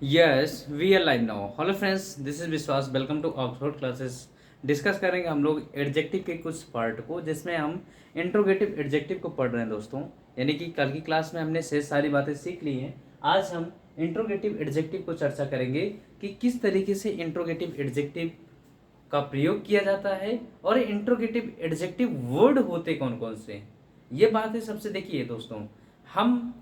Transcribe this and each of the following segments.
Yes we are live now. Hello friends, this is Vishwas. Welcome to Oxford classes. Discuss करेंगे हम लोग adjective के कुछ पार्ट को, जिसमें हम इंट्रोगेटिव एडजेक्टिव को पढ़ रहे हैं दोस्तों। यानी कि कल की क्लास में हमने शेष सारी बातें सीख ली हैं। आज हम इंट्रोगेटिव एडजेक्टिव को चर्चा करेंगे कि किस तरीके से इंट्रोगेटिव एडजेक्टिव का प्रयोग किया जाता है और इंट्रोगेटिव एडजेक्टिव वर्ड होते कौन कौन से हैं। ये बात है। सबसे देखिए दोस्तों, हम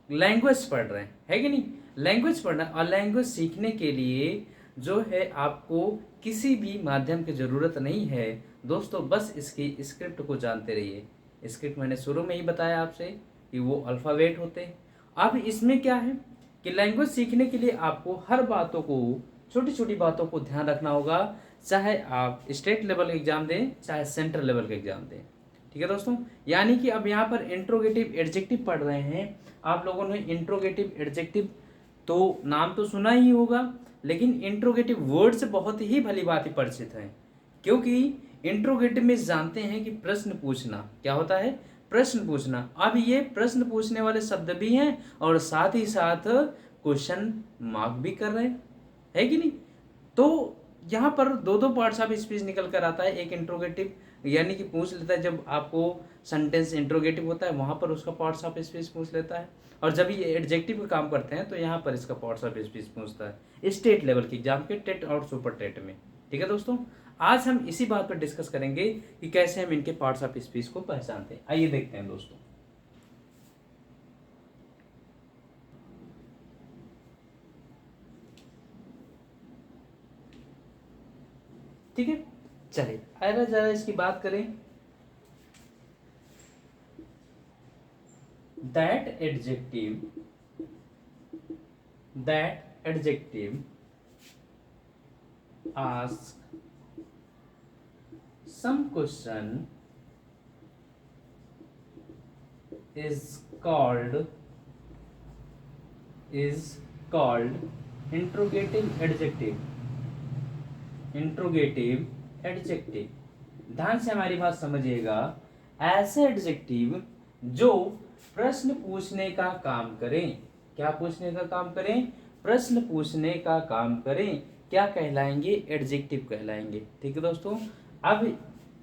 लैंग्वेज पढ़ रहे हैं, है कि नहीं। लैंग्वेज पढ़ना और लैंग्वेज सीखने के लिए जो है आपको किसी भी माध्यम की ज़रूरत नहीं है दोस्तों। बस इसकी स्क्रिप्ट को जानते रहिए। स्क्रिप्ट मैंने शुरू में ही बताया आपसे कि वो अल्फ़ाबेट होते हैं। अब इसमें क्या है कि लैंग्वेज सीखने के लिए आपको हर बातों को, छोटी छोटी बातों को ध्यान रखना होगा, चाहे आप स्टेट लेवल एग्जाम दें चाहे सेंट्रल लेवल का एग्जाम दें। ठीक है दोस्तों। यानी कि अब यहाँ पर इंट्रोगेटिव एडजेक्टिव पढ़ रहे हैं। आप लोगों ने इंट्रोगेटिव एडजेक्टिव तो नाम तो सुना ही होगा, लेकिन इंट्रोगेटिव वर्ड से बहुत ही भली भांति परिचित है। क्योंकि इंट्रोगेटिव में जानते हैं कि प्रश्न पूछना क्या होता है। प्रश्न पूछना। अब ये प्रश्न पूछने वाले शब्द भी हैं और साथ ही साथ क्वेश्चन मार्क भी कर रहे हैं, है कि नहीं। तो यहाँ पर दो दो पार्ट्स ऑफ स्पीच निकल कर आता है। एक इंट्रोगेटिव यानी कि पूछ लेता है, जब आपको सेंटेंस इंट्रोगेटिव होता है वहाँ पर उसका पार्ट्स ऑफ स्पीच पूछ लेता है। और जब ये एडजेक्टिव का काम करते हैं तो यहाँ पर इसका पार्ट्स ऑफ स्पीच पूछता है स्टेट लेवल के एग्जाम के, टेट और सुपर टेट में। ठीक है दोस्तों। आज हम इसी बात पर डिस्कस करेंगे कि कैसे हम इनके पार्ट्स ऑफ स्पीच को पहचानते हैं। आइए देखते हैं दोस्तों। ठीक है, चलिए अगर जरा इसकी बात करें। that adjective that adjective ask some question is called interrogative adjective। Interrogative adjective, ध्यान से हमारी बात समझिएगा। ऐसे एडजेक्टिव जो प्रश्न पूछने का काम करें। क्या पूछने का काम करें? प्रश्न पूछने का काम करें। क्या कहलाएंगे? एडजेक्टिव कहलाएंगे। ठीक है दोस्तों। अब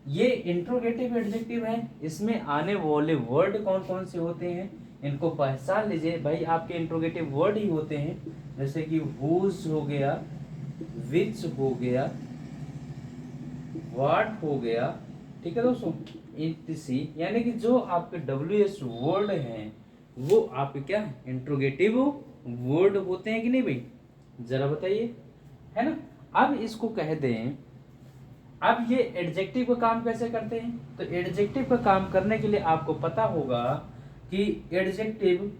ये इंट्रोगेटिव एडजेक्टिव है, इसमें आने वाले वर्ड कौन कौन से होते हैं इनको पहचान लीजिए भाई। आपके इंट्रोगेटिव वर्ड ही होते हैं, जैसे कि हुज हो गया, विच हो गया, व्हाट हो गया। ठीक है दोस्तों। इटीसी यानी कि जो आपके WH वर्ड हैं वो आपके क्या इंट्रोगेटिव वर्ड होते हैं कि नहीं भाई, जरा बताइए, है ना। अब इसको कह दें, अब ये एडजेक्टिव का काम कैसे करते हैं। तो एडजेक्टिव का काम करने के लिए आपको पता होगा कि एडजेक्टिव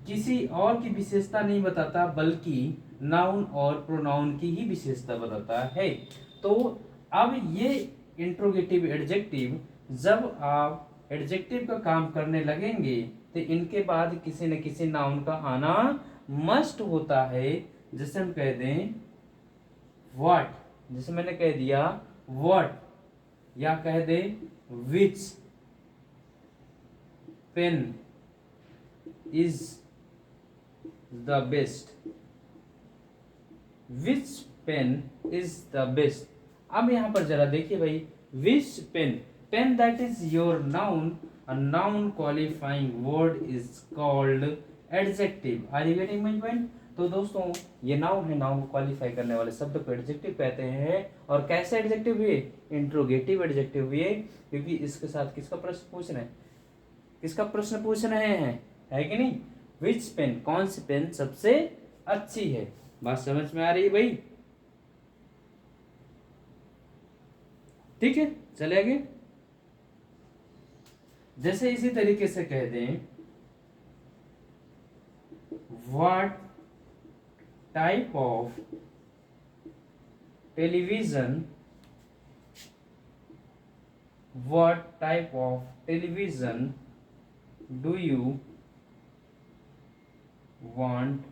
किसी और की विशेषता नहीं बताता, बल्कि नाउन और प्रोनाउन की ही विशेषता बताता है। तो अब ये इंट्रोगेटिव एडजेक्टिव जब आप एडजेक्टिव का काम करने लगेंगे तो इनके बाद किसी न किसी नाउन का आना मस्ट होता है। जैसे हम कह दें व्हाट, जैसे मैंने कह दिया व्हाट, या कह दे which pen is the best, which pen is the best. अब यहां पर जरा देखिए भाई, which pen, pen that is your noun, a noun qualifying word is called adjective। Are you getting my point. तो दोस्तों ये नाउन है, नाउन को क्वालिफाई करने वाले शब्द को एडजेक्टिव कहते हैं। और कैसे एडजेक्टिव हुए? इंट्रोगेटिव एडजेक्टिव हुए, क्योंकि इसके साथ किसका प्रश्न पूछ रहे हैं, किसका प्रश्न पूछ रहे हैं, है कि नहीं। विच पेन, कौन सी पेन सबसे अच्छी है। बात समझ में आ रही है भाई। ठीक है, चले आगे। जैसे इसी तरीके से कह दें what type of television, what type of television do you want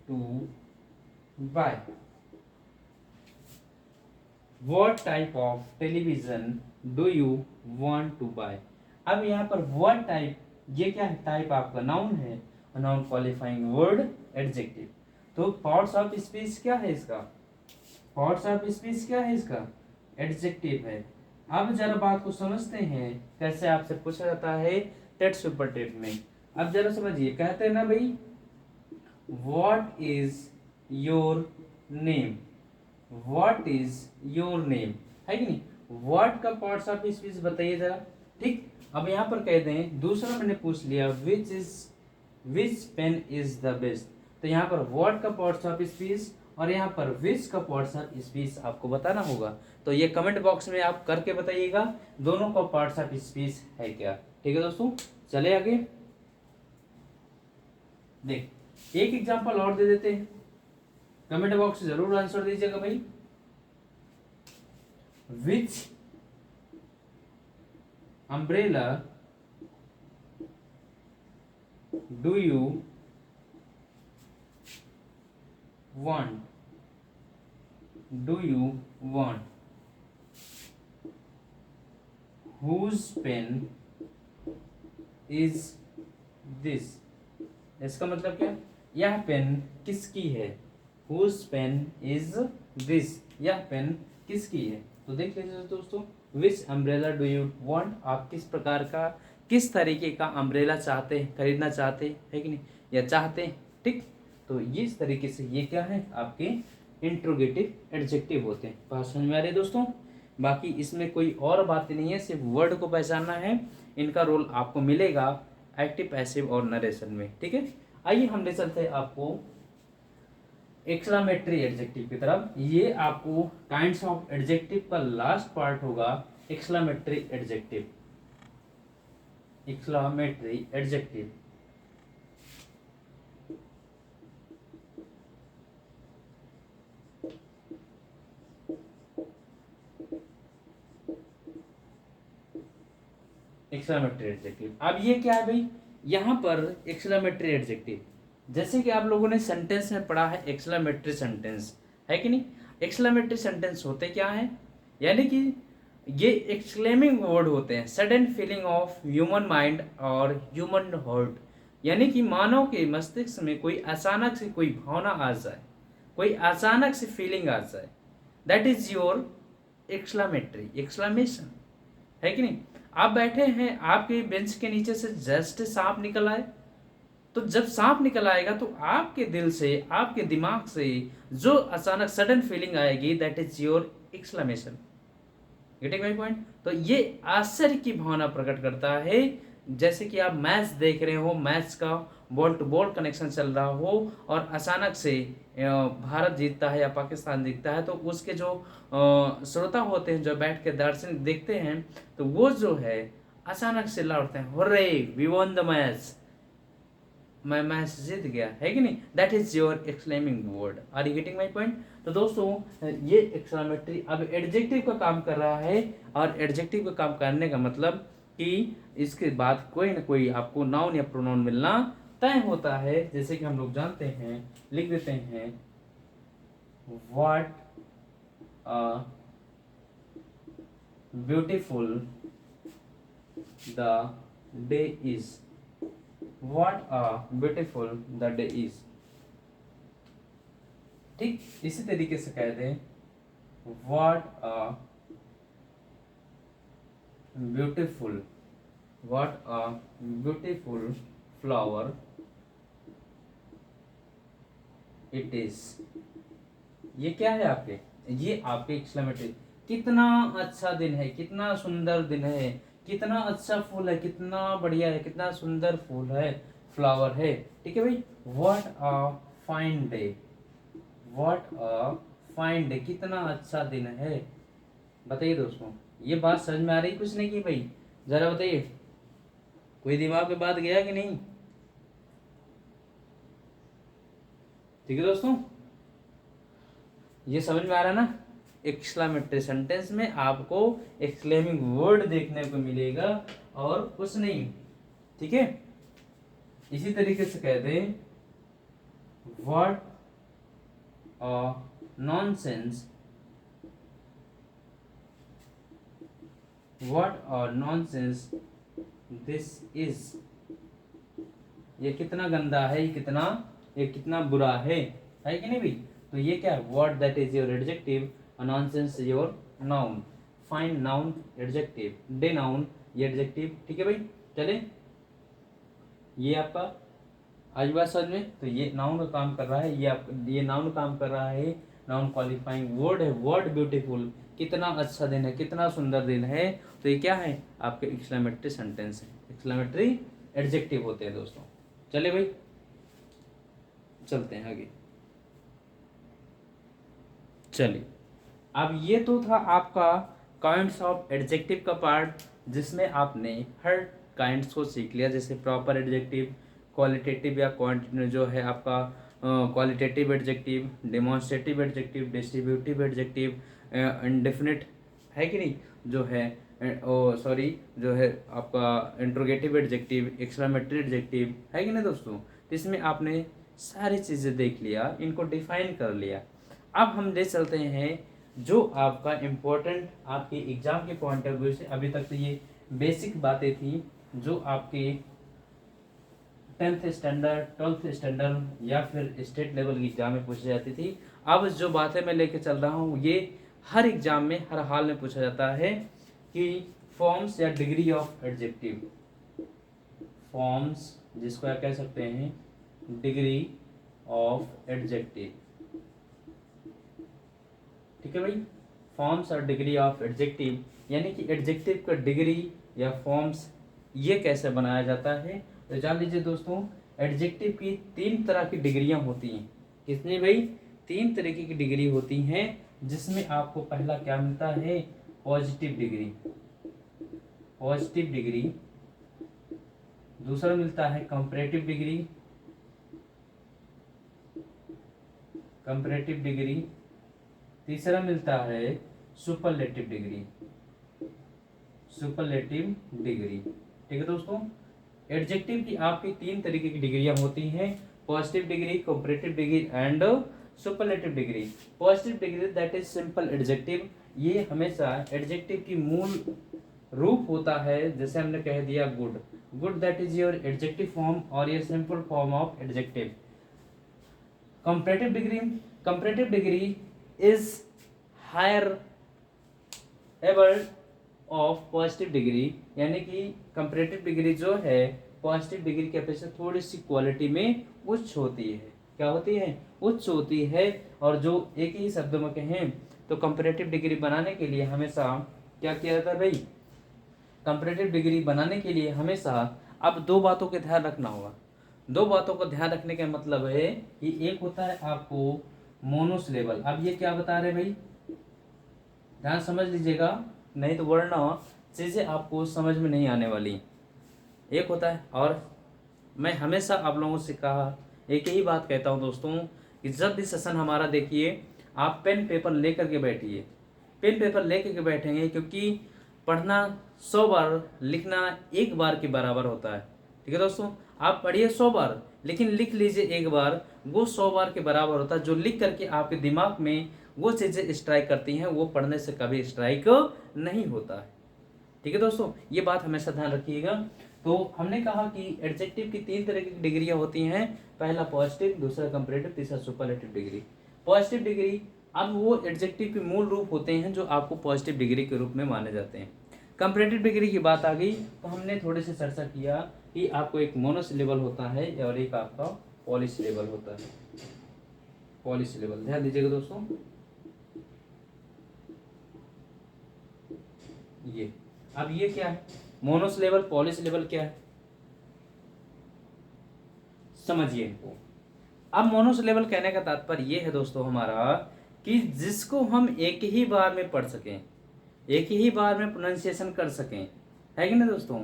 to buy. What type of television do you want to buy। अब यहाँ पर what type, ये क्या है? टाइप आपका नाउन है नाउन क्वालिफाइंग वर्ड एडजेक्टिव। तो पार्ट्स ऑफ स्पीच क्या है इसका, पार्ट्स ऑफ स्पीच क्या है इसका, एडजेक्टिव है। अब जरा बात को समझते हैं, कैसे आपसे पूछा जाता है टेट सुपरटेट में। अब जरा समझिए, कहते हैं ना भाई, what is your name, what is your name, है कि नहीं। व्हाट का पार्ट्स ऑफ स्पीच बताइए जरा। ठीक, अब यहाँ पर कह दें, दूसरा मैंने पूछ लिया विच पेन इज द बेस्ट। तो यहाँ पर व्हाट का पार्ट्स ऑफ स्पीच और यहाँ पर विच का पार्ट्स ऑफ स्पीच आपको बताना होगा। तो ये कमेंट बॉक्स में आप करके बताइएगा दोनों का पार्ट्स ऑफ स्पीच है क्या। ठीक है दोस्तों, चले आगे। देख, एक एग्जांपल और दे देते हैं, कमेंट बॉक्स में जरूर आंसर दीजिएगा भाई। Which umbrella do you want, do you want, whose pen is this। इसका मतलब क्या, यह पेन किसकी है, whose pen is this, यह पेन किसकी है। तो देख लीजिए दोस्तों, which umbrella do you want, आप किस प्रकार का, किस तरीके का अम्ब्रेला चाहते हैं, खरीदना चाहते हैं कि नहीं, या चाहते हैं। ठीक, तो इस तरीके से ये क्या है, आपके इंट्रोगेटिव एडजेक्टिव होते हैं। बात समझ में आ रही है दोस्तों। बाकी इसमें कोई और बात नहीं है, सिर्फ वर्ड को पहचानना है। इनका रोल आपको मिलेगा एक्टिव, पैसिव और नरेशन में। ठीक है, आइए हम ले चलते हैं आपको एक्सक्लामेटरी एडजेक्टिव की तरफ। ये आपको काइंड्स ऑफ एडजेक्टिव का लास्ट पार्ट होगा, exclamatory adjective. Exclamatory adjective exclamatory adjective. अब ये क्या है भाई, यहाँ पर एक्सक्लामेटरी एडजेक्टिव, जैसे कि आप लोगों ने सेंटेंस में पढ़ा है एक्सक्लामेटरी सेंटेंस, है कि नहीं। एक्सक्लामेटरी सेंटेंस होते क्या है, यानी कि ये एक्सक्लेमिंग वर्ड होते हैं, sudden feeling of human mind और ह्यूमन हार्ट, यानी कि मानव के मस्तिष्क में कोई अचानक से कोई भावना आ जाए, कोई अचानक से फीलिंग आ जाए, that is your exclamatory, exclamation, है कि नहीं। आप बैठे हैं, आपके बेंच के नीचे से जस्ट सांप निकल आए, तो जब सांप निकल आएगा तो आपके दिल से, आपके दिमाग से जो अचानक सडन फीलिंग आएगी, that is your exclamation. Getting my point. तो ये आश्चर्य की भावना प्रकट करता है, जैसे कि आप मैच देख रहे हो, मैच का बॉल टू बॉल कनेक्शन चल रहा हो और अचानक से भारत जीतता है या पाकिस्तान जीतता है, तो उसके जो श्रोता होते हैं, जो बैठ के दर्शक देखते हैं, तो वो जो है अचानक से लौटते हैं, hurray we won the match, मैं मैच जीत गया, है कि नहीं। That is your exclaiming word. Are you getting my point. तो दोस्तों ये एक्सक्लेमेटरी अब एडजेक्टिव का काम कर रहा है, और एडजेक्टिव का काम करने का मतलब कि इसके बाद कोई ना कोई आपको नाउन या प्रोनाउन मिलना तय होता है। जैसे कि हम लोग जानते हैं, लिख देते हैं, what a beautiful the day is, what a beautiful the day is। ठीक, इसी तरीके से कह दें, what a beautiful, what a beautiful flower it is। ये क्या है आपके, ये आपके एक्सक्लेमेटरी, कितना अच्छा दिन है, कितना सुंदर दिन है, कितना अच्छा फूल है, कितना बढ़िया है, कितना सुंदर फूल है, फ्लावर है। ठीक है भाई, what a fine day, what a fine day, कितना अच्छा दिन है। बताइए दोस्तों, ये बात समझ में आ रही कुछ नहीं की भाई, जरा बताइए, कोई दिमाग में बात गया कि नहीं। ठीक है दोस्तों, ये समझ में आ रहा ना। एक्सक्लेमेटरी सेंटेंस में आपको एक्सक्लेमिंग वर्ड देखने को मिलेगा और कुछ नहीं। ठीक है, इसी तरीके से कह दें, what a nonsense, what a nonsense this is, ये कितना गंदा है, ये कितना बुरा है कि नहीं भाई। तो ये क्या है, word that is your adjective, nonsense your noun, find noun adjective, day noun ये एडजेक्टिव। ठीक है भाई, चले ये आपका आज बात समझ में। तो ये नाउन का काम कर रहा है, ये नाउन काम कर रहा है, नाउन क्वालिफाइंग वर्ड है, वर्ड ब्यूटीफुल, कितना अच्छा दिन है, कितना सुंदर दिन है। तो ये क्या है, आपके एक्सक्लेमेटरी सेंटेंस है, एक्सक्लेमेटरी एडजेक्टिव होते हैं दोस्तों। चले भाई चलते हैं आगे। चलिए अब ये तो था आपका काइंड्स ऑफ एडजेक्टिव का पार्ट, जिसमें आपने हर काइंड्स को सीख लिया, जैसे प्रॉपर एडजेक्टिव, क्वालिटेटिव या जो है आपका qualitative adjective, demonstrative adjective, distributive adjective, indefinite है कि नहीं, जो है सॉरी जो है आपका इंट्रोगेटिव एडजेक्टिव, एक्सक्लेमेटरी एडजेक्टिव है कि नहीं दोस्तों। तो इसमें आपने सारी चीज़ें देख लिया, इनको डिफाइन कर लिया। अब हम ले चलते हैं जो आपका इम्पोर्टेंट आपके एग्जाम के पॉइंट ऑफ व्यू से, अभी तक तो ये बेसिक बातें थी जो आपके 10th स्टैंडर्ड, 12th स्टैंडर्ड या फिर स्टेट लेवल की एग्जाम में पूछी जाती थी। अब जो बातें मैं लेके चल रहा हूँ ये हर एग्जाम में, हर हाल में पूछा जाता है कि फॉर्म्स या डिग्री ऑफ एडजेक्टिव, फॉर्म्स जिसको आप कह सकते हैं डिग्री ऑफ एडजेक्टिव। ठीक है भाई, फॉर्म्स और डिग्री ऑफ एडजेक्टिव, यानी कि एडजेक्टिव का डिग्री या फॉर्म्स ये कैसे बनाया जाता है। तो जान लीजिए दोस्तों, एडजेक्टिव की 3 तरह की डिग्रियां होती हैं। कितनी भाई, 3 तरीके की डिग्री होती हैं, जिसमें आपको पहला क्या मिलता है, पॉजिटिव डिग्री, पॉजिटिव डिग्री। दूसरा मिलता है कंपैरेटिव डिग्री, कंपैरेटिव डिग्री। तीसरा मिलता है सुपरलेटिव डिग्री, सुपरलेटिव डिग्री। ठीक है दोस्तों, एडजेक्टिव की आपकी 3 तरीके की डिग्रियां होती हैं, positive degree, comparative degree and superlative degree. Positive degree that is simple adjective, ये हमेशा एडजेक्टिव की मूल रूप होता है। जैसे हमने कह दिया good, good that is your adjective form और ये simple form of adjective. Comparative degree, comparative degree is higher able of positive degree, यानी कि कंपैरेटिव डिग्री जो है पॉजिटिव डिग्री की अपेक्षा थोड़ी सी क्वालिटी में उच्च होती है। क्या होती है, उच्च होती है। और जो एक ही शब्द में कहें तो कंपैरेटिव डिग्री बनाने के लिए हमेशा क्या किया जाता है भाई, कंपैरेटिव डिग्री बनाने के लिए हमेशा अब 2 बातों का ध्यान रखना होगा। 2 बातों का ध्यान रखने का मतलब है कि एक होता है आपको मोनोसिलेबल। अब ये क्या बता रहे भाई, ध्यान समझ लीजिएगा, नहीं तो वरना चीज़ें आपको समझ में नहीं आने वाली। एक होता है, और मैं हमेशा आप लोगों से कहा, एक ही बात कहता हूँ दोस्तों, कि जब भी सेशन हमारा देखिए आप पेन पेपर लेकर के बैठिए, पेन पेपर लेकर के बैठेंगे, क्योंकि पढ़ना 100 बार, लिखना 1 बार के बराबर होता है। ठीक है दोस्तों, आप पढ़िए 100 बार, लेकिन लिख लीजिए 1 बार, वो 100 बार के बराबर होता है। जो लिख करके आपके दिमाग में वो चीज़ें स्ट्राइक करती हैं, वो पढ़ने से कभी स्ट्राइक नहीं होता है। ठीक है दोस्तों, ये बात हमेशा ध्यान रखिएगा। तो हमने कहा कि एडजेक्टिव की 3 तरह की डिग्रियां होती हैं, पहला पॉजिटिव, दूसरा कंपैरेटिव, तीसरा सुपरलेटिव डिग्री। पॉजिटिव डिग्री, अब वो एडजेक्टिव के मूल रूप होते हैं जो आपको पॉजिटिव डिग्री के रूप में माने जाते हैं। कंपैरेटिव डिग्री की बात आ गई तो हमने थोड़े से चर्चा किया कि आपको एक मोनोसिलेबल होता है और एक आपका पॉलीसिलेबल होता है। पॉलीसिलेबल ध्यान दीजिएगा दोस्तों, ये अब ये क्या है, मोनोसिलेबल, पॉलीसिलेबल क्या है, समझिए इनको। अब मोनोसिलेबल कहने का तात्पर्य ये है दोस्तों हमारा, कि जिसको हम एक ही बार में पढ़ सकें, एक ही बार में प्रोनाउंसिएशन कर सकें, है कि नहीं दोस्तों।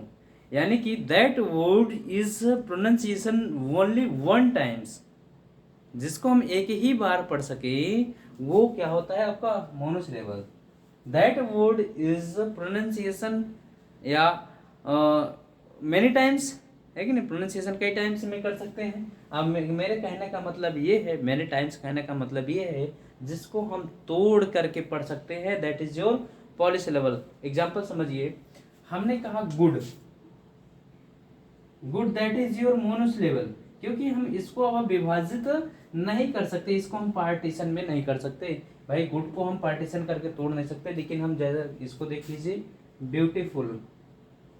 यानी कि that word is pronunciation only 1 times, जिसको हम एक ही बार पढ़ सके वो क्या होता है आपका monosyllable. That word is pronunciation या मेनी टाइम्स, है कि नहीं, प्रोनाउंसिएशन कई टाइम्स में कर सकते हैं। अब मेरे कहने का मतलब ये है, मेनी टाइम्स कहने का मतलब ये है जिसको हम तोड़ करके पढ़ सकते हैं, दैट इज योर पॉलीसिलेबल। एग्जाम्पल समझिए, हमने कहा good, good that is your monosyllable, क्योंकि हम इसको अब विभाजित नहीं कर सकते, इसको हम पार्टीशन में नहीं कर सकते भाई। गुड को हम पार्टीशन करके तोड़ नहीं सकते, लेकिन हम जैसा इसको देख लीजिए, ब्यूटीफुल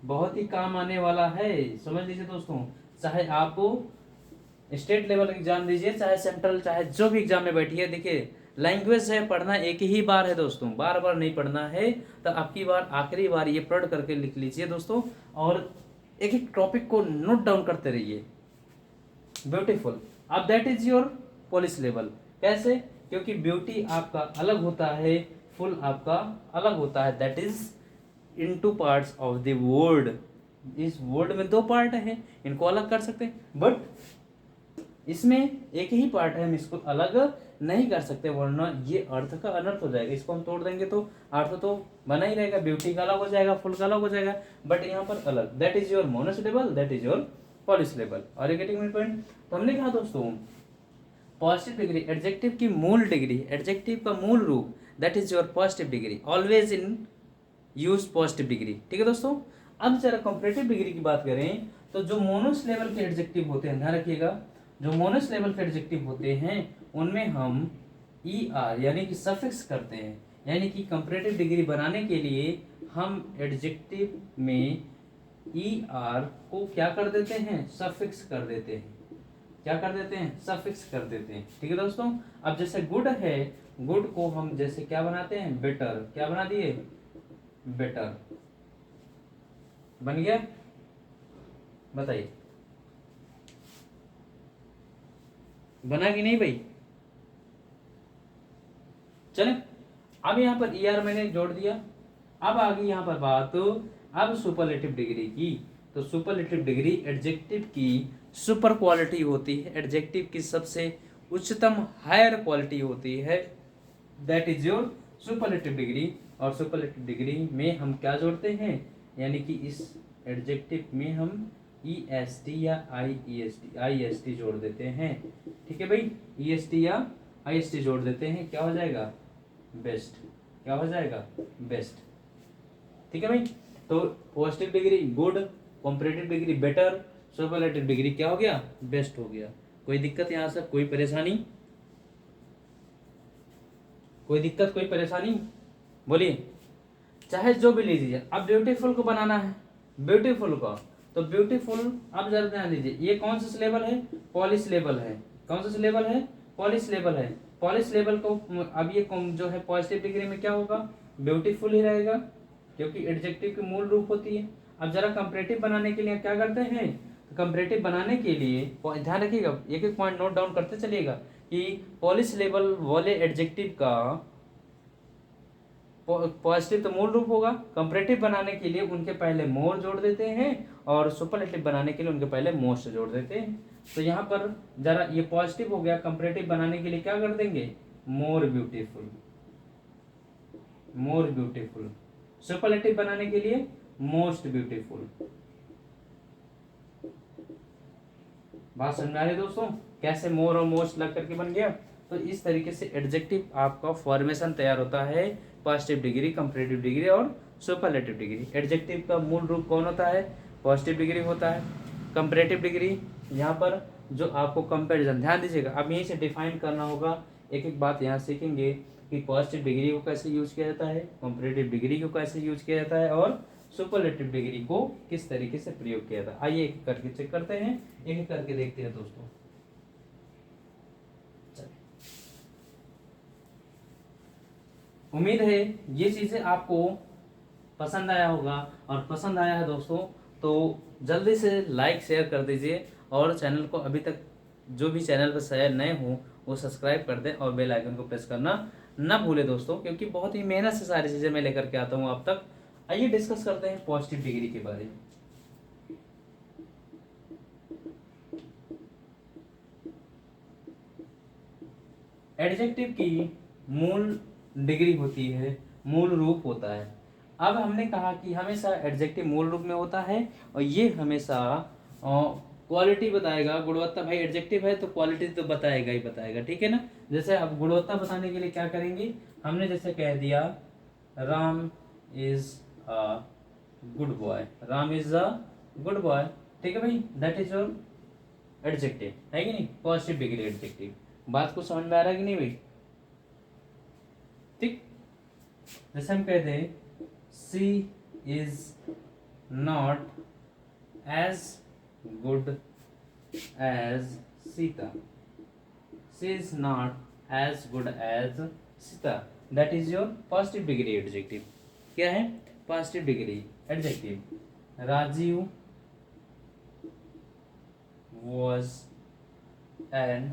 बहुत ही काम आने वाला है, समझ लीजिए दोस्तों। चाहे आप स्टेट लेवल एग्जाम दीजिए, चाहे सेंट्रल, चाहे जो भी एग्जाम में बैठिए, देखिए लैंग्वेज है, पढ़ना एक ही बार है दोस्तों, बार बार नहीं पढ़ना है। तो आपकी बार आखिरी बार ये पढ़ करके लिख लीजिए दोस्तों, और एक एक टॉपिक को नोट डाउन करते रहिए। ब्यूटीफुल, अब that is your polish level. कैसे? क्योंकि ब्यूटी आपका अलग होता है, फुल आपका अलग होता है, that is into parts of the word. इस वर्ड में दो पार्ट है, इनको अलग कर सकते हैं, बट इसमें एक ही पार्ट है, हम इसको अलग नहीं कर सकते, वरना ये अर्थ का अनर्थ हो जाएगा। इसको हम तोड़ देंगे तो अर्थ तो बना ही रहेगा, ब्यूटी का अलग हो जाएगा, फुल का अलग हो जाएगा, बट यहाँ पर अलग। That is your monosyllable, that is your polysyllable. और ये गेटिंग माय पॉइंट? तो हमने कहा दोस्तों पॉजिटिव डिग्री, एडजेक्टिव की मूल डिग्री, एडजेक्टिव का मूल रूप, that is your positive degree, always in use positive degree. ठीक है दोस्तों। अब जरा कंपैरेटिव डिग्री की बात करें तो जो मोनोसिलेबल के एडजेक्टिव होते हैं, ध्यान रखिएगा, जो मोनोसिलेबल के एडजेक्टिव होते हैं उनमें हम ई आर यानी कि सफिक्स करते हैं, यानी कि कंपैरेटिव डिग्री बनाने के लिए हम एडजेक्टिव में ई आर को क्या कर देते हैं? सफिक्स कर देते हैं। क्या कर देते हैं? सफिक्स कर देते हैं। ठीक है दोस्तों। अब जैसे गुड है, गुड को हम जैसे क्या बनाते हैं? बेटर। क्या बना दिए? बेटर बन गया, बताइए बना कि नहीं भाई? चले, अब यहाँ पर ई आर मैंने जोड़ दिया। अब आ गई यहाँ पर बात अब सुपरलेटिव डिग्री की। तो सुपरलेटिव डिग्री एडजेक्टिव की सुपर क्वालिटी होती है, एडजेक्टिव की सबसे उच्चतम हायर क्वालिटी होती है, that is your superlative degree. और सुपरलेटिव डिग्री में हम क्या जोड़ते हैं? यानी कि इस एडजेक्टिव में हम ई एस टी या आई एस टी जोड़ देते हैं। ठीक है भाई, ई एस टी या आई एस टी जोड़ देते हैं, क्या हो जाएगा? बेस्ट। क्या हो जाएगा? बेस्ट। ठीक है भाई। तो positive degree good, comparative degree better, superlative degree क्या हो गया? बेस्ट हो गया। कोई दिक्कत यहाँ से? कोई परेशानी? कोई दिक्कत, कोई परेशानी? बोलिए, चाहे जो भी लीजिए। अब ब्यूटीफुल को बनाना है, ब्यूटीफुल का, तो ब्यूटीफुल अब जरा ध्यान दीजिए, ये कौन सा सिलेबल है? पॉलिश लेवल है। कौन सा सिलेबल है? पॉलिश लेवल है। पॉलिश लेवल को अब ये जो है पॉजिटिव डिग्री में क्या होगा? ब्यूटीफुल ही रहेगा, क्योंकि एडजेक्टिव की मूल रूप होती है। अब जरा कंपैरेटिव बनाने के लिए क्या करते हैं? तो कंपैरेटिव बनाने के लिए ध्यान रखिएगा, एक एक पॉइंट नोट डाउन करते चलिएगा कि पॉलिश लेवल वाले एडजेक्टिव का पॉजिटिव तो मूल रूप होगा, कंपैरेटिव बनाने के लिए उनके पहले मोर जोड़ देते हैं, और सुपरलेटिव बनाने के लिए उनके पहले मोस्ट जोड़ देते हैं। तो यहाँ पर जरा ये पॉजिटिव हो गया, कंपैरेटिव बनाने के लिए क्या कर देंगे? More beautiful, more beautiful. Superlative बनाने के लिए मोस्ट ब्यूटीफुल। बात समझ आ रही है दोस्तों? कैसे मोर और मोस्ट लग करके बन गया। तो इस तरीके से एडजेक्टिव आपका फॉर्मेशन तैयार होता है, पॉजिटिव डिग्री, कंपैरेटिव डिग्री और सुपरलेटिव डिग्री। एडजेक्टिव का मूल रूप कौन होता है? पॉजिटिव डिग्री होता है। कंपैरेटिव डिग्री, यहाँ पर जो आपको कंपैरिजन, ध्यान दीजिएगा, अब यहीं से डिफाइन करना होगा, एक एक बात यहाँ सीखेंगे कि पॉजिटिव डिग्री को कैसे यूज किया जाता है, कंपैरेटिव डिग्री को कैसे यूज किया जाता है, और सुपरलेटिव डिग्री को किस तरीके से प्रयोग किया जाता है। आइए एक करके चेक करते हैं, एक एक करके देखते हैं दोस्तों। उम्मीद है ये चीजें आपको पसंद आया होगा, और पसंद आया है दोस्तों तो जल्दी से लाइक शेयर कर दीजिए, और चैनल को अभी तक जो भी चैनल पर शेयर नए हो वो सब्सक्राइब कर दें, और बेल आइकन को प्रेस करना ना भूलें दोस्तों, क्योंक't बहुत ही मेहनत से सारी चीज़ें मैं लेकर के आता हूँ आप तक। आइए डिस्कस करते हैं पॉजिटिव डिग्री के बारे में। एडजेक्टिव की मूल डिग्री होती है, मूल रूप होता है। अब हमने कहा कि हमेशा एडजेक्टिव मूल रूप में होता है, और ये हमेशा क्वालिटी बताएगा, गुणवत्ता। भाई एडजेक्टिव है तो क्वालिटी तो बताएगा ही बताएगा, ठीक है ना। जैसे अब गुणवत्ता बताने के लिए क्या करेंगे? हमने जैसे कह दिया Ram is a good boy, Ram is a good boy, ठीक है भाई, दैट इज योर एडजेक्टिव, है कि नहीं, पॉजिटिव डिग्री एडजेक्टिव। बात को समझ में आ रहा है कि नहीं भाई? ठीक, जैसे हम कहते हैं she is not as good as Sita, she is not as good as Sita, that is your positive degree adjective. क्या है? Positive degree adjective. Rajiv was an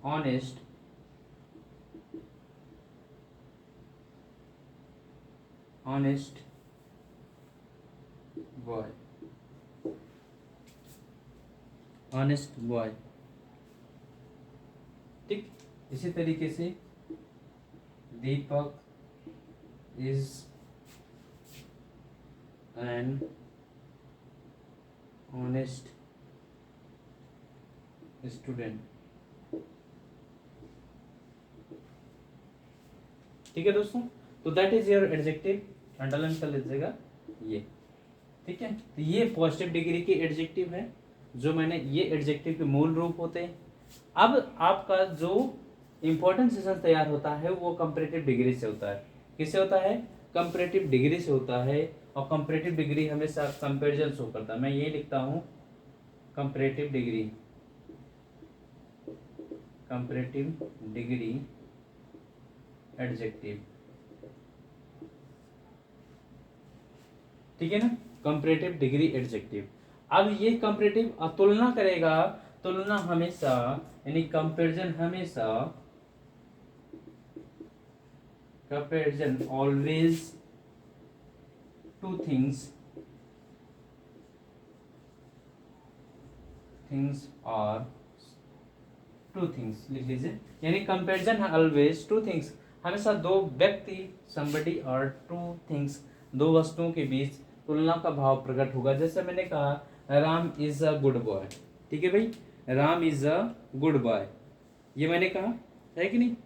honest boy, honest boy। ठीक, इसी तरीके से दीपक इज एन ऑनेस्ट स्टूडेंट। ठीक है दोस्तों, तो that is your adjective, underline कर लीजिएगा ये। ठीक है, तो ये पॉजिटिव डिग्री के एडजेक्टिव है, जो मैंने, ये एडजेक्टिव के मूल रूप होते हैं। अब आपका जो इंपॉर्टेंट सेशन तैयार होता है वो कंपैरेटिव डिग्री से होता है। किससे होता है? कंपैरेटिव डिग्री से होता है। और कंपैरेटिव डिग्री हमेशा कंपैरिजन शो करता है। मैं ये लिखता हूं comparative degree, comparative degree adjective. ठीक है ना, कंपैरेटिव डिग्री एडजेक्टिव। अब ये कंपैरेटिव तुलना करेगा, तुलना हमेशा, यानी कंपैरिजन हमेशा, comparison always two things are two things, लिख लीजिए, यानी कंपैरिजन ऑलवेज टू थिंग्स, हमेशा दो व्यक्ति, somebody और टू थिंग्स, दो वस्तुओं के बीच तुलना का भाव प्रकट होगा। जैसे मैंने कहा Ram is a good boy. ठीक है भाई, Ram is a good boy, ये मैंने कहा, है कि नहीं?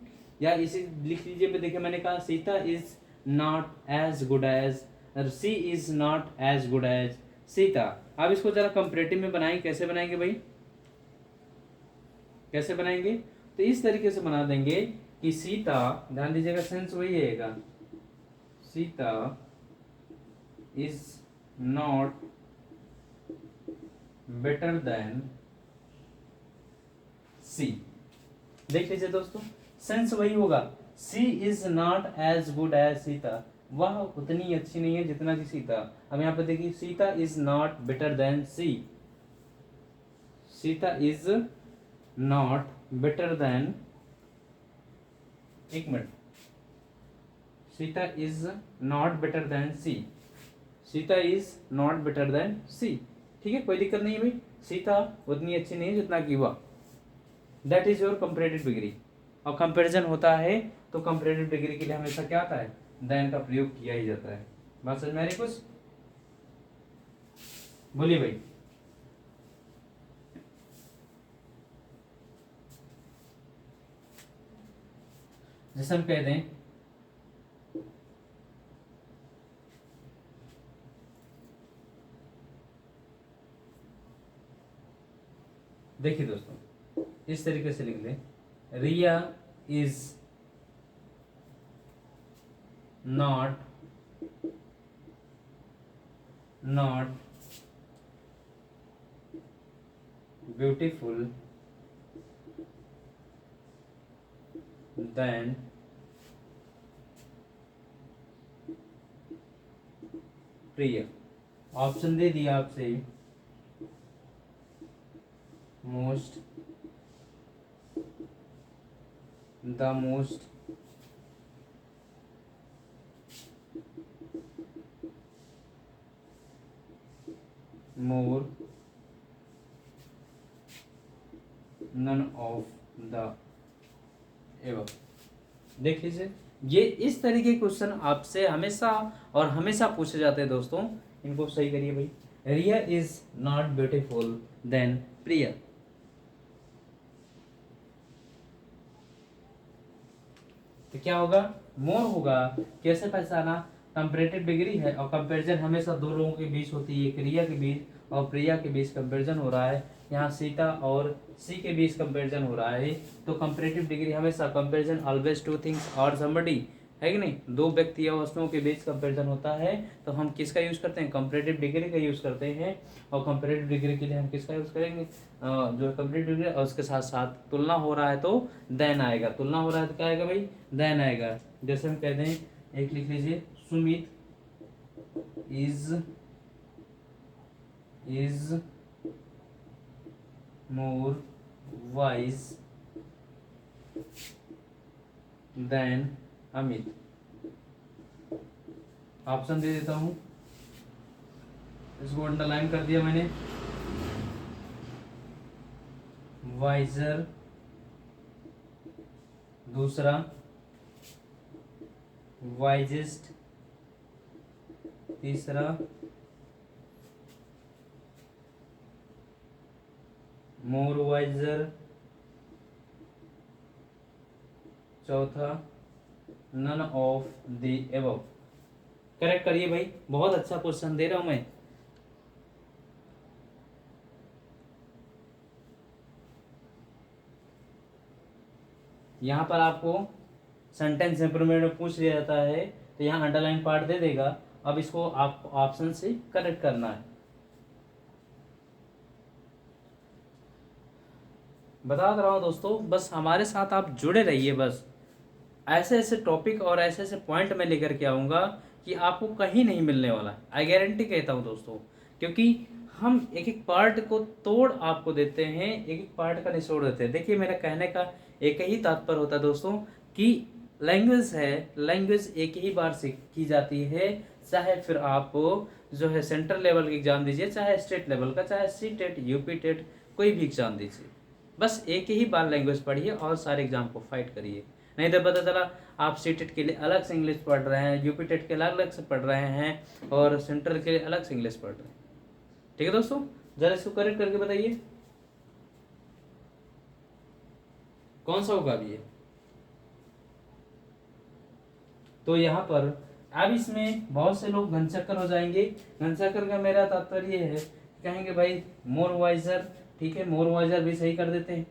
या इसे लिख लीजिए, मैं देखिए मैंने कहा Sita is not as good as, she is not as good as Sita. अब इसको जरा कंपैरेटिव में बनाएं, कैसे बनाएंगे भाई? कैसे बनाएंगे? तो इस तरीके से बना देंगे कि सीता, ध्यान दीजिएगा सेंस वही रहेगा, Sita is not better than she. देख लीजिए दोस्तों, सेंस वही होगा, she is not as good as Sita, वह उतनी अच्छी नहीं है जितना कि सीता। अब यहाँ पे देखिए, Sita is not better than she, Sita is not better than, एक minute, Sita is not better than she, Sita is not better than she. ठीक है, कोई दिक्कत नहीं है भाई, सीता उतनी अच्छी नहीं है जितना कि वह। That is your comparative degree. और कंपैरिजन होता है तो कंपैरेटिव डिग्री के लिए हमेशा क्या आता है? देन का प्रयोग किया ही जाता है। बात समझ में आ रही कुछ? बोलिए भाई। जैसे हम कह दें देखिए दोस्तों, इस तरीके से लिख लें, Riya is not beautiful than Priya. Option दे दिया आपसे, most, the most, more, none of the above. देख लीजिए, ये इस तरीके के क्वेश्चन आपसे हमेशा और हमेशा पूछे जाते हैं दोस्तों। इनको सही करिए भाई। रिया इज नॉट ब्यूटीफुल देन प्रिया। तो क्या होगा? मोर होगा। कैसे पहचाना? कंपैरेटिव डिग्री है और कंपैरिजन हमेशा दो लोगों के बीच होती है, क्रिया के बीच और प्रिया के बीच कंपैरिजन हो रहा है। यहाँ सीता और सी के बीच कंपैरिजन हो रहा है। तो कंपैरेटिव डिग्री हमेशा कंपैरिजन ऑलवेज टू थिंग्स और समबडी, है कि नहीं, दो व्यक्ति या वस्तुओं के बीच कंपैरिजन होता है। तो हम किसका यूज करते हैं, कंपैरेटिव डिग्री का यूज करते हैं। और कंपैरेटिव डिग्री के लिए हम किसका यूज करेंगे, जो है कंपैरेटिव डिग्री और उसके साथ साथ तुलना हो रहा है तो देन आएगा। तुलना हो रहा है तो क्या आएगा भाई, देन आएगा। जैसे हम कहते हैं, एक लिख लीजिए, Sumit is more wise than Amit. Option दे देता हूं, इसको अंडरलाइन कर दिया मैंने। वाइजर दूसरा, वाइजेस्ट तीसरा, मोर वाइजर चौथा, none of the above. Correct करिए भाई, बहुत अच्छा क्वेश्चन दे रहा हूं मैं। यहाँ पर आपको सेंटेंस इंप्रूवमेंट में पूछ लिया जाता है तो यहाँ अंडरलाइन पार्ट दे देगा। अब इसको आप ऑप्शन से करेक्ट करना है। बता रहा हूँ दोस्तों, बस हमारे साथ आप जुड़े रहिए। बस ऐसे ऐसे टॉपिक और ऐसे ऐसे पॉइंट मैं लेकर के आऊँगा कि आपको कहीं नहीं मिलने वाला। आई गारंटी कहता हूँ दोस्तों, क्योंकि हम एक एक पार्ट को तोड़ आपको देते हैं, एक एक पार्ट का निचोड़ देते हैं। देखिए, मेरा कहने का एक ही तात्पर्य होता है दोस्तों कि लैंग्वेज है, लैंग्वेज एक ही बार सीखी जाती है। चाहे फिर आप जो है सेंट्रल लेवल का एग्जाम दीजिए, चाहे स्टेट लेवल का, चाहे सी टेट, यूपी टेट, कोई भी एग्जाम दीजिए, बस एक ही बार लैंग्वेज पढ़िए और सारे एग्जाम को फाइट करिए। नहीं तो पता चला आप सी टेट के लिए अलग से इंग्लिश पढ़ रहे हैं, यूपी टेट के लिए अलग से पढ़ रहे हैं और सेंट्रल के लिए अलग से इंग्लिश पढ़ रहे हैं। ठीक है दोस्तों, जरा इसको करेक्ट करके बताइए कौन सा होगा अभी ये। तो यहाँ पर अब इसमें बहुत से लोग घनचक्कर हो जाएंगे। घनचक्कर का मेरा तात्पर्य है, कहेंगे भाई मोर वाइजर, ठीक है, मोर वाइजर भी सही कर देते हैं।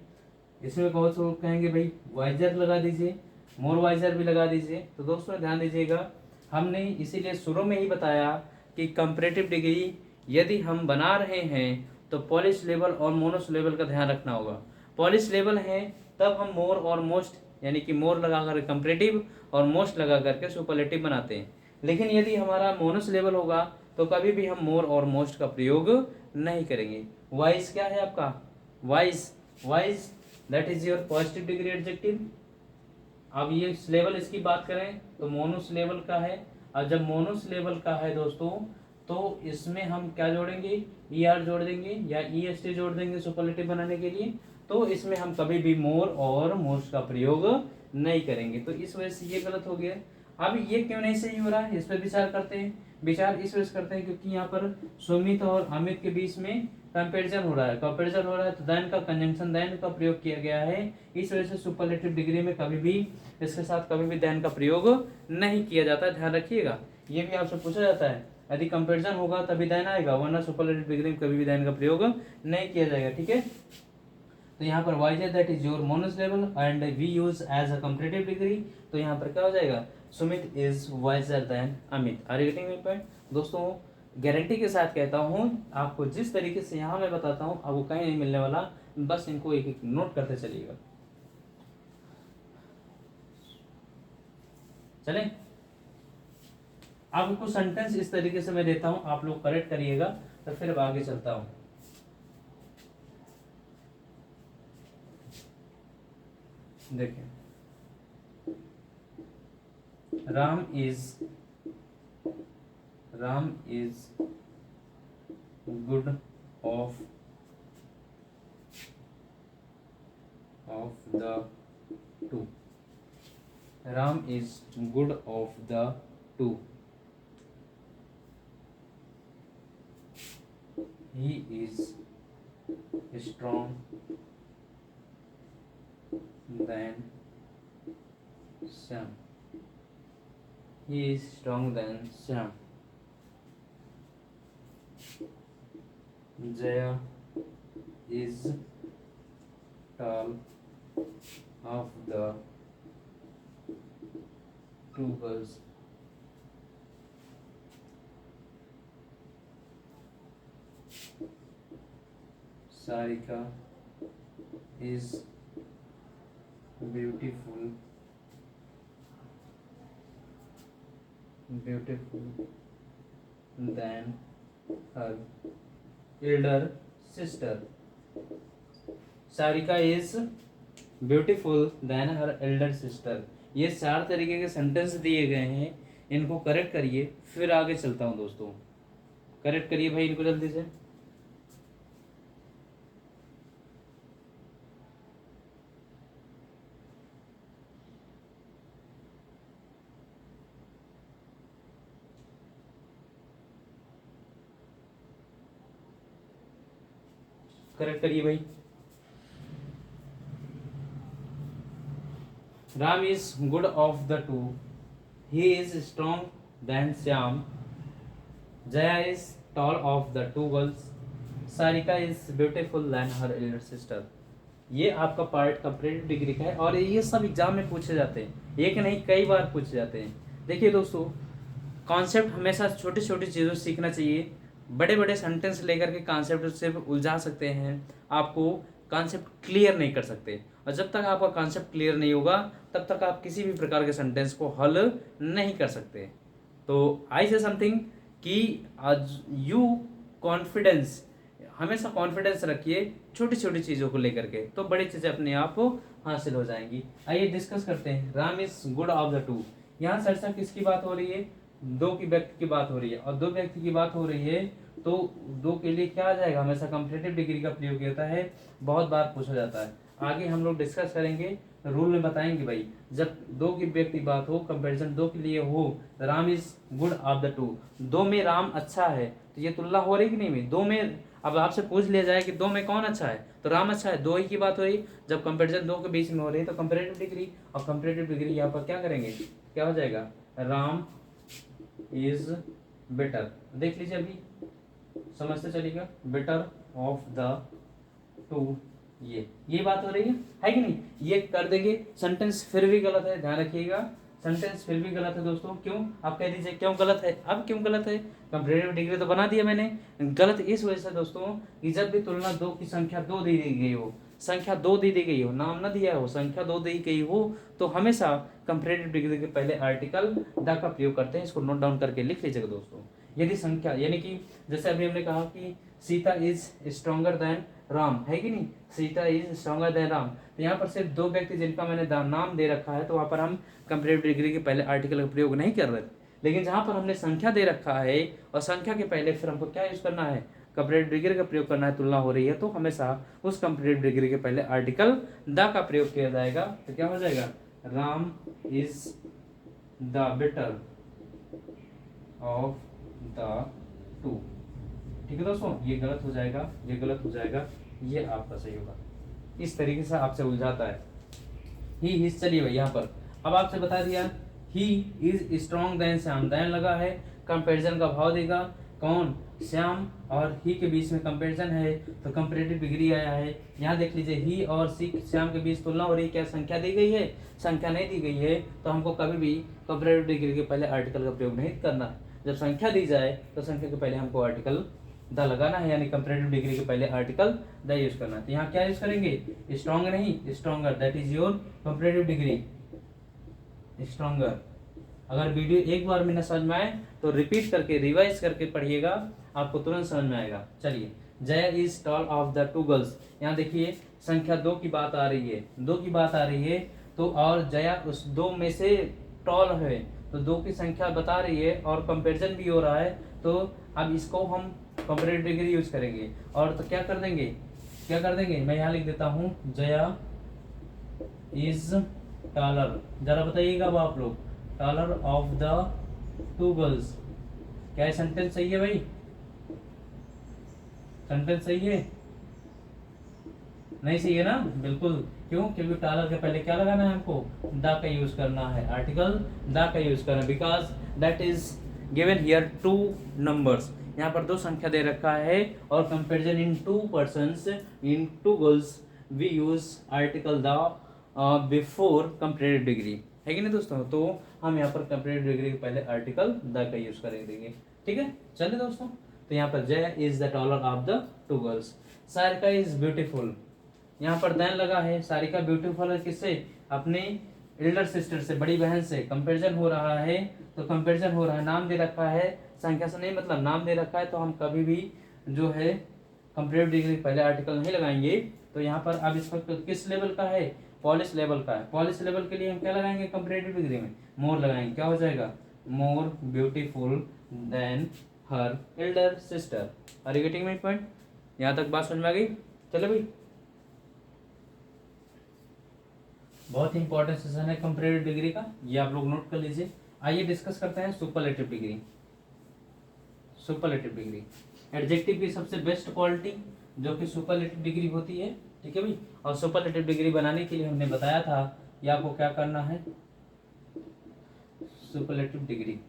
इसमें बहुत से लोग कहेंगे भाई वाइजर लगा दीजिए, मोर वाइजर भी लगा दीजिए। तो दोस्तों ध्यान दीजिएगा, हमने इसीलिए शुरू में ही बताया कि कंपैरेटिव डिग्री यदि हम बना रहे हैं तो पॉलिश लेवल और मोनोस लेवल का ध्यान रखना होगा। पॉलिश लेवल है तब हम मोर और मोस्ट, यानी कि मोर लगा कर कंपैरेटिव और मोस्ट लगा करके सुपरलेटिव बनाते हैं। लेकिन यदि हमारा मोनोस लेवल होगा तो कभी भी हम मोर और मोस्ट का प्रयोग नहीं करेंगे। वाइज क्या है आपका, wise, wise that is your positive degree adjective. अब ये लेवल इसकी बात करें तो मोनोस लेवल का है। और जब मोनोस लेवल का है दोस्तों तो इसमें हम क्या जोड़ेंगे, ई आर जोड़ देंगे या ई एस टी जोड़ देंगे सुपरलेटिव बनाने के लिए। तो इसमें हम कभी भी मोर और मोस्ट का प्रयोग नहीं करेंगे। तो इस वजह से ये गलत हो गया। अब ये क्यों नहीं सही हो रहा है, इस पर विचार करते हैं। विचार इस वजह से करते हैं क्योंकि यहाँ पर सुमित और अमित के बीच में कंपैरिजन हो रहा है। कंपैरिजन हो रहा है तो देन का कंजंक्शन देन का प्रयोग किया गया है। इस वजह से सुपरलेटिव डिग्री में कभी भी इसके साथ कभी भी देन का प्रयोग नहीं किया जाता है, ध्यान रखिएगा। ये भी आपसे पूछा जाता है, यदि कंपैरिजन होगा तभी देन आएगा, वरना सुपरलेटिव डिग्री में कभी भी देन का प्रयोग नहीं किया जाएगा। ठीक है, तो यहाँ पर wise that is your monos level and we use as a comparative degree. तो यहाँ पर क्या हो जाएगा, Sumit is wiser than Amit. Are you getting my point दोस्तों? गारंटी के साथ कहता हूँ, आपको जिस तरीके से यहाँ मैं बताता हूँ आपको कहीं नहीं मिलने वाला। बस इनको एक एक नोट करते चलिएगा। चलें, आपको सेंटेंस इस तरीके से मैं देता हूँ, आप लोग करेक्ट करिएगा तो फिर आगे चलता हूँ। देखिए, Ram is good of the two. Ram is good of the two. He is strong than Sam. He is strong than Shyam, Jaya is tall of the two girls, Sarika is beautiful than her elder sister. Sarika is beautiful than her elder sister. ये 4 तरीके के sentence दिए गए हैं, इनको correct करिए, फिर आगे चलता हूँ दोस्तों। करेक्ट करिए भाई इनको जल्दी से। करेक्ट करिए भाई। Ram is good of the two, he is strong than Shyam, Jaya is tall of the two girls, Sarika is beautiful than her elder sister. ये आपका पार्ट कंपैरेटिव डिग्री का है और ये सब एग्जाम में पूछे जाते हैं, एक नहीं कई बार पूछे जाते हैं। देखिए दोस्तों, कॉन्सेप्ट हमेशा छोटी छोटी चीज़ों से सीखना चाहिए। बड़े बड़े सेंटेंस लेकर के कॉन्सेप्ट से उलझा सकते हैं, आपको कॉन्सेप्ट क्लियर नहीं कर सकते, और जब तक आपका कॉन्सेप्ट क्लियर नहीं होगा तब तक आप किसी भी प्रकार के सेंटेंस को हल नहीं कर सकते। तो आई से समथिंग कि आज यू कॉन्फिडेंस, हमेशा कॉन्फिडेंस रखिए छोटी छोटी चीज़ों को लेकर के, तो बड़ी चीज़ें अपने आप हासिल हो जाएंगी। आइए डिस्कस करते हैं। Ram is good of the to, यहाँ चर्चा किसकी बात हो रही है? दो की व्यक्ति की बात हो रही है, और दो व्यक्ति की बात हो रही है तो दो के लिए क्या आ जाएगा? हमेशा कंपैरेटिव डिग्री का प्रयोग होता है, बहुत बार पूछा जाता है। आगे हम लोग डिस्कस करेंगे, रूल में बताएंगे भाई, जब दो की व्यक्ति बात हो, कंपैरिजन दो के लिए हो, Ram is good of the to, दो में राम अच्छा है, तो ये तुलना हो रही कि नहीं भाई? दो में अब आपसे पूछ लिया जाए कि दो में कौन अच्छा है, तो राम अच्छा है, दो ही की बात हो रही। जब कंपैरिजन दो के बीच में हो रही है तो कंपैरेटिव डिग्री, और कंपैरेटिव डिग्री यहाँ पर क्या करेंगे, क्या हो जाएगा? Ram is better. देख लीजिए अभी समझते चलिएगा, बेटर ऑफ द टू, ये बात हो रही है कि नहीं? ये कर देंगे। सेंटेंस फिर भी गलत है, ध्यान रखिएगा, सेंटेंस फिर भी गलत है दोस्तों। क्यों? आप कह दीजिए क्यों गलत है? अब क्यों गलत है? कंपैरेटिव डिग्री तो बना दिया मैंने। गलत इस वजह से दोस्तों कि जब भी तुलना दो की संख्या दो दी गई हो, संख्या दो दी गई हो, नाम ना दिया हो, संख्या दो दी गई हो, तो हमेशा कंपैरेटिव डिग्री के पहले आर्टिकल द का प्रयोग करते हैं। इसको नोट डाउन करके लिख लीजिएगा दोस्तों। यदि संख्या, यानी कि जैसे अभी हमने कहा कि Sita is stronger than Ram, है कि नहीं? Sita is stronger than Ram, तो यहाँ पर सिर्फ दो व्यक्ति जिनका मैंने नाम दे रखा है, तो वहाँ पर हम कंपैरेटिव डिग्री के पहले आर्टिकल का प्रयोग नहीं कर रहे। लेकिन जहाँ पर हमने संख्या दे रखा है और संख्या के पहले फिर हमको क्या यूज करना है? कंपैरेटिव डिग्री का प्रयोग करना है, तुलना हो रही है, तो हमेशा उस कंपैरेटिव डिग्री के पहले आर्टिकल द का प्रयोग किया जाएगा। तो क्या हो जाएगा? Ram is the better of the to. ठीक है दोस्तों, ये गलत हो जाएगा, ये गलत हो जाएगा, ये आपका सही होगा। इस तरीके से आपसे उलझाता है। ही इज, चलिए भाई यहाँ पर अब आपसे बता दिया, he is strong than Shyam, than लगा है, कंपैरिजन का भाव देगा कौन? श्याम, और ही के बीच में कंपैरिजन है तो कंपैरेटिव डिग्री आया है। यहाँ देख लीजिए, ही और श्याम के बीच तुलना हो रही है, क्या संख्या दी गई है? संख्या नहीं दी गई है, तो हमको कभी भी कंपैरेटिव डिग्री के पहले आर्टिकल का प्रयोग नहीं करना है। जब संख्या दी जाए तो संख्या के पहले हमको आर्टिकल द लगाना है, यानी कंपैरेटिव डिग्री के पहले आर्टिकल द यूज करना है। तो यहाँ क्या यूज करेंगे? स्ट्रॉन्ग नहीं, stronger, that is your comparative degree, stronger. अगर वीडियो एक बार में न समझ में आए तो रिपीट करके रिवाइज करके पढ़िएगा, आपको तुरंत समझ में आएगा। चलिए, Jaya is tall of the two girls, यहाँ देखिए संख्या दो की बात आ रही है, दो की बात आ रही है, तो और जया उस दो में से टॉल है, तो दो की संख्या बता रही है और कंपैरिजन भी हो रहा है, तो अब इसको हम कंपैरेटिव डिग्री यूज करेंगे। और तो क्या कर देंगे, क्या कर देंगे? मैं यहाँ लिख देता हूँ, जया इज टॉलर, जरा बताइएगा अब आप लोग, taller of the two girls. क्या सेंटेंस सही है भाई? सेंटेंस सही है? नहीं सही है ना? बिल्कुल, क्यों? क्योंकि टालर के पहले क्या लगाना है हमको? द का यूज करना है, आर्टिकल द का यूज करना है, because that is given here two numbers, यहाँ पर दो संख्या दे रखा है और comparison in two persons in two girls we use article the before comparative degree, है कि नहीं दोस्तों? तो हम यहाँ पर कंपेरेटिव डिग्री के पहले आर्टिकल द का यूज करेंगे, ठीक है। चलिए दोस्तों, तो यहाँ पर जय is the taller of the two girls, Sarika is beautiful, यहाँ पर देन लगा है, सारिका ब्यूटीफुल है किससे? अपनी एल्डर सिस्टर से, बड़ी बहन से कंपैरिजन हो रहा है, तो कंपैरिजन हो रहा है, नाम दे रखा है, संख्या से नहीं मतलब नाम दे रखा है, तो हम कभी भी जो है कंपेरेटिव डिग्री पहले आर्टिकल नहीं लगाएंगे। तो यहाँ पर अब इस वक्त किस लेवल का है? पॉलिश लेवल का है। पॉलिश लेवल के लिए हम क्या लगाएंगे कंपेरेटिव डिग्री में? मोर लगाएंगे। क्या हो जाएगा? More beautiful than her elder sister. Are you getting my point? यहाँ तक बात समझ में आ गई? चलो भाई, बहुत ही इंपॉर्टेंट सेशन है कंपेरेटिव डिग्री का, ये आप लोग नोट कर लीजिए। आइए डिस्कस करते हैं superlative degree. Superlative degree adjective की सबसे बेस्ट क्वालिटी जो कि सुपरलेटिव डिग्री होती है, ठीक है भाई। और सुपरलेटिव डिग्री बनाने के लिए हमने बताया था कि आपको क्या करना है, सुपरलेटिव डिग्री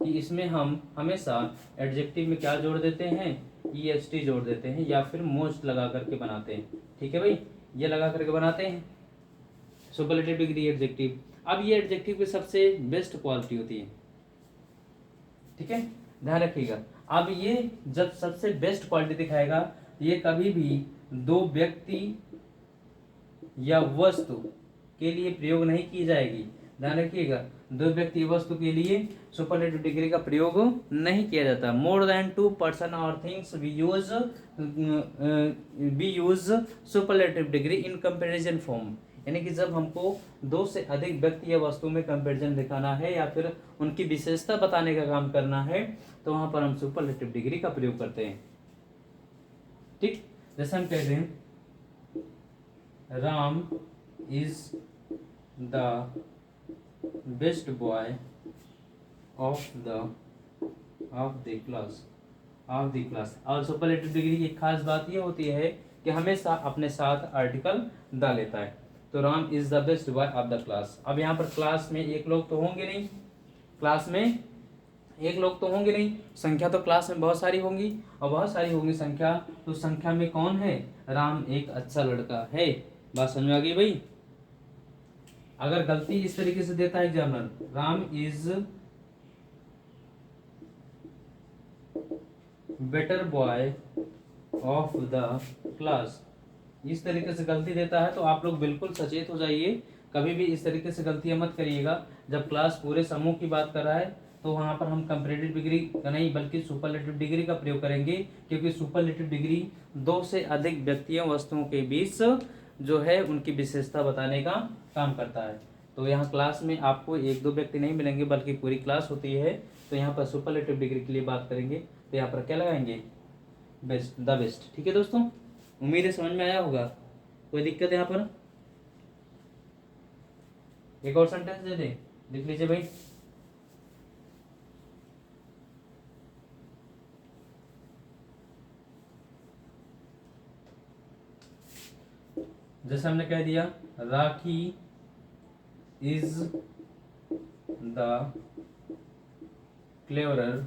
कि इसमें हम हमेशा एडजेक्टिव में क्या जोड़ देते हैं? EST जोड़ देते हैं या फिर मोस्ट लगा करके बनाते हैं, ठीक है भाई, ये लगा करके बनाते हैं सुपरलेटिव डिग्री एडजेक्टिव। अब ये एडजेक्टिव की सबसे बेस्ट क्वालिटी होती है, ठीक है, ध्यान रखिएगा। अब ये जब सबसे बेस्ट क्वालिटी दिखाएगा, ये कभी भी दो व्यक्ति या वस्तु के लिए प्रयोग नहीं की जाएगी, ध्यान रखिएगा। दो व्यक्ति वस्तु के लिए सुपरलेटिव डिग्री का प्रयोग नहीं किया जाता। मोर देन टू पर्सन और things we use superlative degree in comparison form, यानी कि जब हमको दो से अधिक व्यक्ति या वस्तु में कंपैरिजन दिखाना है या फिर उनकी विशेषता बताने का काम करना है, तो वहां पर हम सुपरलेटिव डिग्री का प्रयोग करते हैं, ठीक। जैसे हम कहते हैं Ram is the best boy of the class. और सुपरलेटिव डिग्री की खास बात ये होती है कि हमेशा अपने साथ आर्टिकल द लेता है। तो Ram is the best boy of the class. अब यहाँ पर क्लास में एक लोग तो होंगे नहीं, क्लास में एक लोग तो होंगे नहीं, संख्या तो क्लास में बहुत सारी होंगी और बहुत सारी होंगी संख्या, तो संख्या में कौन है? राम एक अच्छा लड़का है। बात समझ में आ गई भाई? अगर गलती इस तरीके से देता है examiner, Ram is better boy of the class, इस तरीके से गलती देता है तो आप लोग बिल्कुल सचेत हो जाइए, कभी भी इस तरीके से गलतियां मत करिएगा। जब क्लास पूरे समूह की बात कर रहा है तो वहां पर हम कंपैरेटिव डिग्री का नहीं बल्कि सुपरलेटिव डिग्री का प्रयोग करेंगे, क्योंकि सुपरलेटिव डिग्री दो से अधिक व्यक्तियों वस्तुओं के बीच जो है उनकी विशेषता बताने का काम करता है। तो यहाँ क्लास में आपको एक दो व्यक्ति नहीं मिलेंगे बल्कि पूरी क्लास होती है, तो यहाँ पर सुपरलेटिव डिग्री के लिए बात करेंगे तो यहाँ पर क्या लगाएंगे? बेस्ट, द बेस्ट, ठीक है दोस्तों। उम्मीद है समझ में आया होगा। कोई दिक्कत है यहाँ पर? एक और सेंटेंस दे दे, लिख लीजिए भाई। जैसे हमने कह दिया Rakhi is the cleverer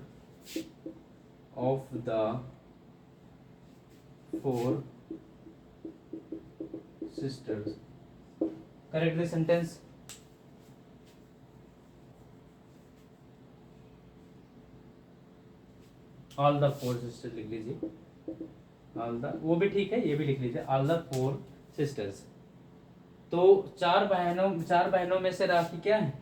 of the four sisters. Correct the sentence. All the four sisters लिख लीजिए, ऑल द, वो भी ठीक है, ये भी लिख लीजिए, ऑल द फोर सिस्टर्स। तो चार बहनों में से राखी क्या है?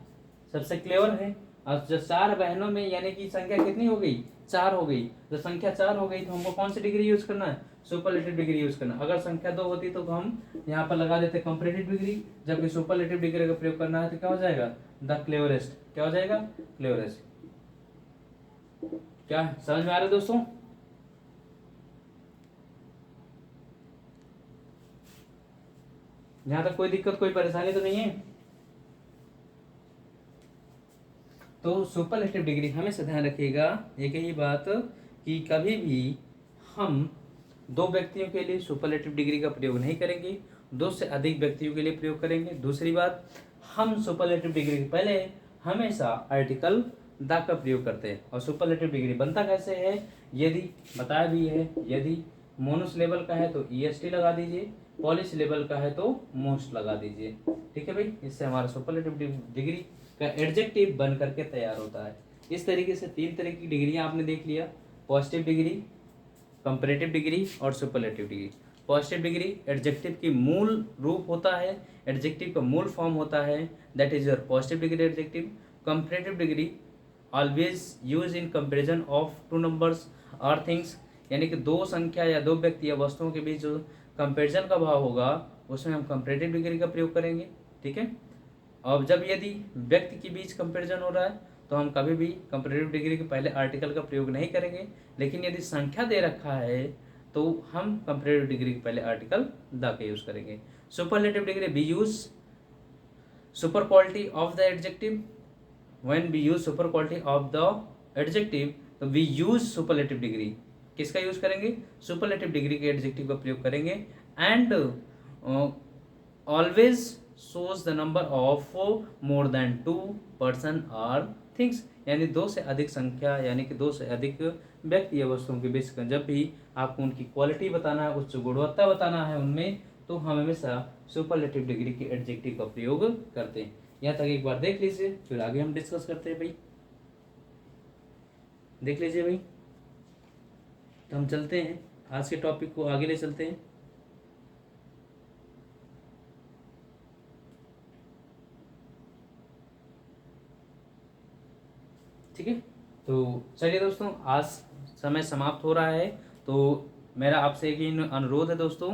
सबसे क्लेवर है। और जब चार बहनों में यानी कि संख्या कितनी हो गई? चार हो गई। जब संख्या चार हो गई तो हमको कौन सी डिग्री यूज करना है? सुपरलेटिव डिग्री यूज करना। अगर संख्या दो होती तो हम यहाँ पर लगा देते कंपैरेटिव डिग्री, जबकि सुपरलेटिव डिग्री का प्रयोग करना है तो क्या हो जाएगा? The cleverest. क्या हो जाएगा? क्लेवरेस्ट। क्या समझ में आ रहा है दोस्तों? यहां तक कोई दिक्कत कोई परेशानी तो नहीं है? तो सुपरलेटिव डिग्री हमेशा ध्यान रखिएगा एक ही बात कि कभी भी हम दो व्यक्तियों के लिए सुपरलेटिव डिग्री का प्रयोग नहीं करेंगे दो से अधिक व्यक्तियों के लिए प्रयोग करेंगे। दूसरी बात, हम सुपरलेटिव डिग्री के पहले हमेशा आर्टिकल द का प्रयोग करते हैं। और सुपरलेटिव डिग्री बनता कैसे है, यदि बताया भी है, यदि मोनोसिलेबल का है तो ईएसटी लगा दीजिए, पॉलीसिलेबल का है तो मोस्ट लगा दीजिए। ठीक है भाई, इससे हमारा सुपरलेटिव डिग्री का एडजेक्टिव बन करके तैयार होता है। इस तरीके से 3 तरह की डिग्रियां आपने देख लिया, पॉजिटिव डिग्री, कंपैरेटिव डिग्री और superlative degree. Positive degree adjective की मूल रूप होता है, एडजेक्टिव का मूल फॉर्म होता है, that is your positive degree adjective. Comparative degree always use in comparison of two numbers और थिंग्स, यानी कि दो संख्या या दो व्यक्ति या वस्तुओं के बीच जो कंपेरिजन का भाव होगा उसमें हम कंपैरेटिव डिग्री का प्रयोग करेंगे। ठीक है, अब जब यदि व्यक्ति के बीच कंपैरिजन हो रहा है तो हम कभी भी कंपैरेटिव डिग्री के पहले आर्टिकल का प्रयोग नहीं करेंगे। लेकिन यदि संख्या दे रखा है तो हम कंपैरेटिव डिग्री के पहले आर्टिकल द का यूज करेंगे। Superlative degree we use super quality of the adjective. When we use super quality of the adjective तो वी यूज सुपरलेटिव डिग्री। किसका यूज करेंगे, सुपरलेटिव डिग्री के एडजेक्टिव का प्रयोग करेंगे। And always shows the number of more than 2 person or things, यानी दो से अधिक संख्या, यानी कि दो से अधिक व्यक्ति या वस्तुओं के बीच जब भी आपको उनकी क्वालिटी बताना है, उच्च गुणवत्ता बताना है उनमें, तो हम हमेशा सुपरलेटिव डिग्री के एडजेक्टिव का प्रयोग करते हैं। यहाँ तक एक बार देख लीजिए, फिर आगे हम डिस्कस करते हैं भाई। देख लीजिए भाई, तो हम चलते हैं आज के टॉपिक को आगे ले चलते हैं। ठीक है, तो चलिए दोस्तों, आज समय समाप्त हो रहा है। तो मेरा आपसे एक अनुरोध है दोस्तों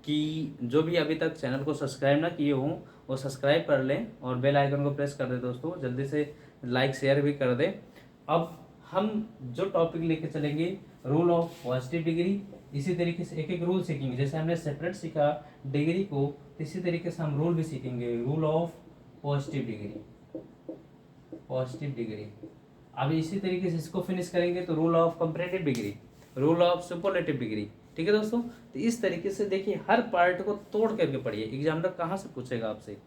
कि जो भी अभी तक चैनल को सब्सक्राइब ना किए हों वो सब्सक्राइब कर लें और बेल आइकन को प्रेस कर दें दोस्तों, जल्दी से लाइक शेयर भी कर दें। अब हम जो टॉपिक लेके चलेंगे, रूल ऑफ पॉजिटिव डिग्री, इसी तरीके से एक एक रूल सीखेंगे। जैसे हमने सेपरेट सीखा डिग्री को, इसी तरीके से हम रूल भी सीखेंगे। Rule of positive degree, positive degree. अब इसी तरीके से इसको फिनिश करेंगे तो rule of comparative degree, rule of superlative degree. ठीक है दोस्तों, तो इस तरीके से देखिए हर पार्ट को तोड़ करके पढ़िए। एग्जामिनर कहाँ से पूछेगा आपसे,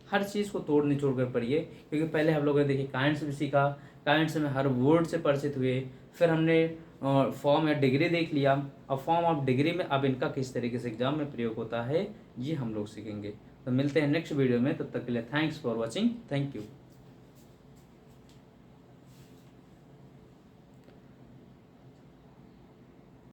हर चीज़ को तोड़ निचोड़ कर पढ़िए। क्योंकि पहले हम लोगों ने देखिए काइंड्स भी सीखा, काइंड्स में हर वर्ड से परिचित हुए, फिर हमने फॉर्म या डिग्री देख लिया। अब फॉर्म ऑफ डिग्री में अब इनका किस तरीके से एग्जाम में प्रयोग होता है ये हम लोग सीखेंगे। तो मिलते हैं नेक्स्ट वीडियो में, तब तक के लिए thanks for watching, thank you.